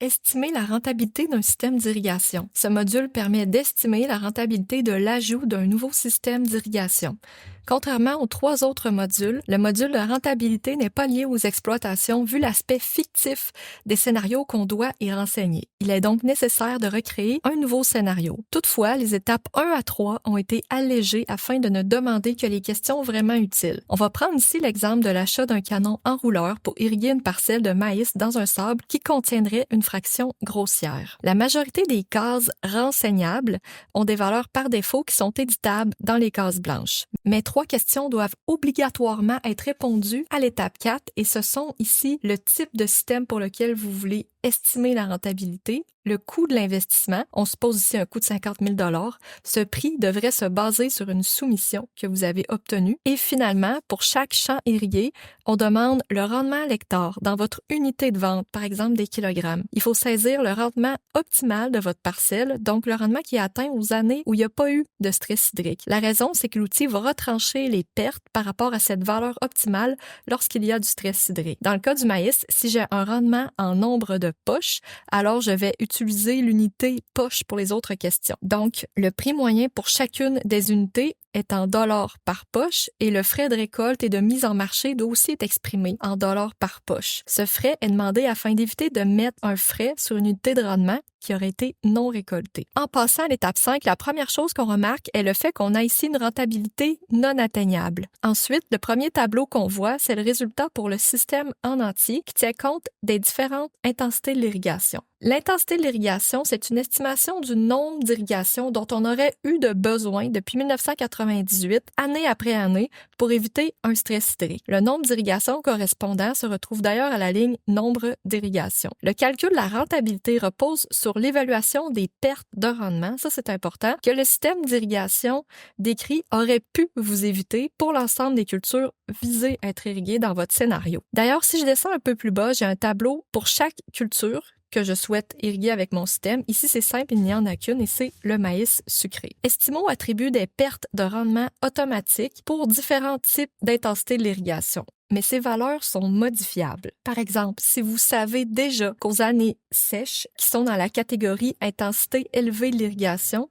Estimer la rentabilité d'un système d'irrigation. Ce module permet d'estimer la rentabilité de l'ajout d'un nouveau système d'irrigation. Contrairement aux trois autres modules, le module de rentabilité n'est pas lié aux exploitations vu l'aspect fictif des scénarios qu'on doit y renseigner. Il est donc nécessaire de recréer un nouveau scénario. Toutefois, les étapes 1 à 3 ont été allégées afin de ne demander que les questions vraiment utiles. On va prendre ici l'exemple de l'achat d'un canon enrouleur pour irriguer une parcelle de maïs dans un sable qui contiendrait une fraction grossière. La majorité des cases renseignables ont des valeurs par défaut qui sont éditables dans les cases blanches. Mais trois questions doivent obligatoirement être répondues à l'étape 4 et ce sont ici le type de système pour lequel vous voulez estimer la rentabilité, le coût de l'investissement, on se pose ici un coût de 50 000 $. Ce prix devrait se baser sur une soumission que vous avez obtenue. Et finalement, pour chaque champ irrigué, on demande le rendement à l'hectare dans votre unité de vente, par exemple des kilogrammes. Il faut saisir le rendement optimal de votre parcelle, donc le rendement qui est atteint aux années où il n'y a pas eu de stress hydrique. La raison, c'est que l'outil va retrancher les pertes par rapport à cette valeur optimale lorsqu'il y a du stress hydrique. Dans le cas du maïs, si j'ai un rendement en nombre de poches, alors je vais utiliser l'unité poche pour les autres questions. Donc, le prix moyen pour chacune des unités est en dollars par poche et le frais de récolte et de mise en marché doit aussi être exprimé en dollars par poche. Ce frais est demandé afin d'éviter de mettre un frais sur une unité de rendement qui aurait été non récoltée. En passant à l'étape 5, la première chose qu'on remarque est le fait qu'on a ici une rentabilité non atteignable. Ensuite, le premier tableau qu'on voit, c'est le résultat pour le système en entier qui tient compte des différentes intensités de l'irrigation. L'intensité de l'irrigation, c'est une estimation du nombre d'irrigations dont on aurait eu de besoin depuis 1998, année après année, pour éviter un stress hydrique. Le nombre d'irrigations correspondant se retrouve d'ailleurs à la ligne nombre d'irrigations. Le calcul de la rentabilité repose sur l'évaluation des pertes de rendement, ça c'est important, que le système d'irrigation décrit aurait pu vous éviter pour l'ensemble des cultures visées à être irriguées dans votre scénario. D'ailleurs, si je descends un peu plus bas, j'ai un tableau pour chaque culture que je souhaite irriguer avec mon système. Ici, c'est simple, il n'y en a qu'une et c'est le maïs sucré. Estimo attribue des pertes de rendement automatiques pour différents types d'intensité de l'irrigation. Mais ces valeurs sont modifiables. Par exemple, si vous savez déjà qu'aux années sèches, qui sont dans la catégorie intensité élevée de l'irrigation,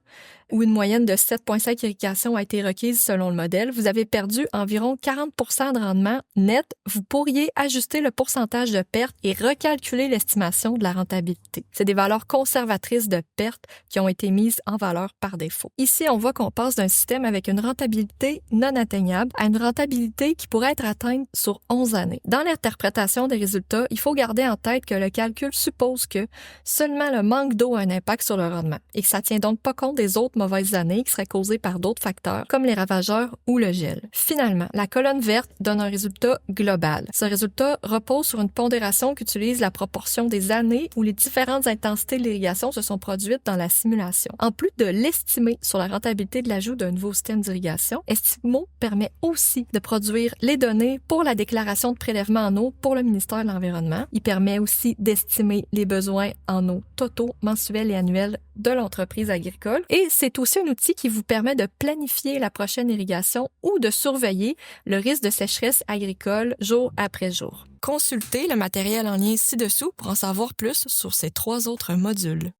où une moyenne de 7,5 irrigations a été requise selon le modèle, vous avez perdu environ 40 % de rendement net. Vous pourriez ajuster le pourcentage de perte et recalculer l'estimation de la rentabilité. C'est des valeurs conservatrices de perte qui ont été mises en valeur par défaut. Ici, on voit qu'on passe d'un système avec une rentabilité non atteignable à une rentabilité qui pourrait être atteinte sur 11 années. Dans l'interprétation des résultats, il faut garder en tête que le calcul suppose que seulement le manque d'eau a un impact sur le rendement et que ça tient donc pas compte des autres mauvaises années qui seraient causées par d'autres facteurs comme les ravageurs ou le gel. Finalement, la colonne verte donne un résultat global. Ce résultat repose sur une pondération qui utilise la proportion des années où les différentes intensités de l'irrigation se sont produites dans la simulation. En plus de l'estimer sur la rentabilité de l'ajout d'un nouveau système d'irrigation, Estimo permet aussi de produire les données pour la déclaration de prélèvement en eau pour le ministère de l'Environnement. Il permet aussi d'estimer les besoins en eau totaux, mensuels et annuels de l'entreprise agricole. Et c'est aussi un outil qui vous permet de planifier la prochaine irrigation ou de surveiller le risque de sécheresse agricole jour après jour. Consultez le matériel en lien ci-dessous pour en savoir plus sur ces trois autres modules.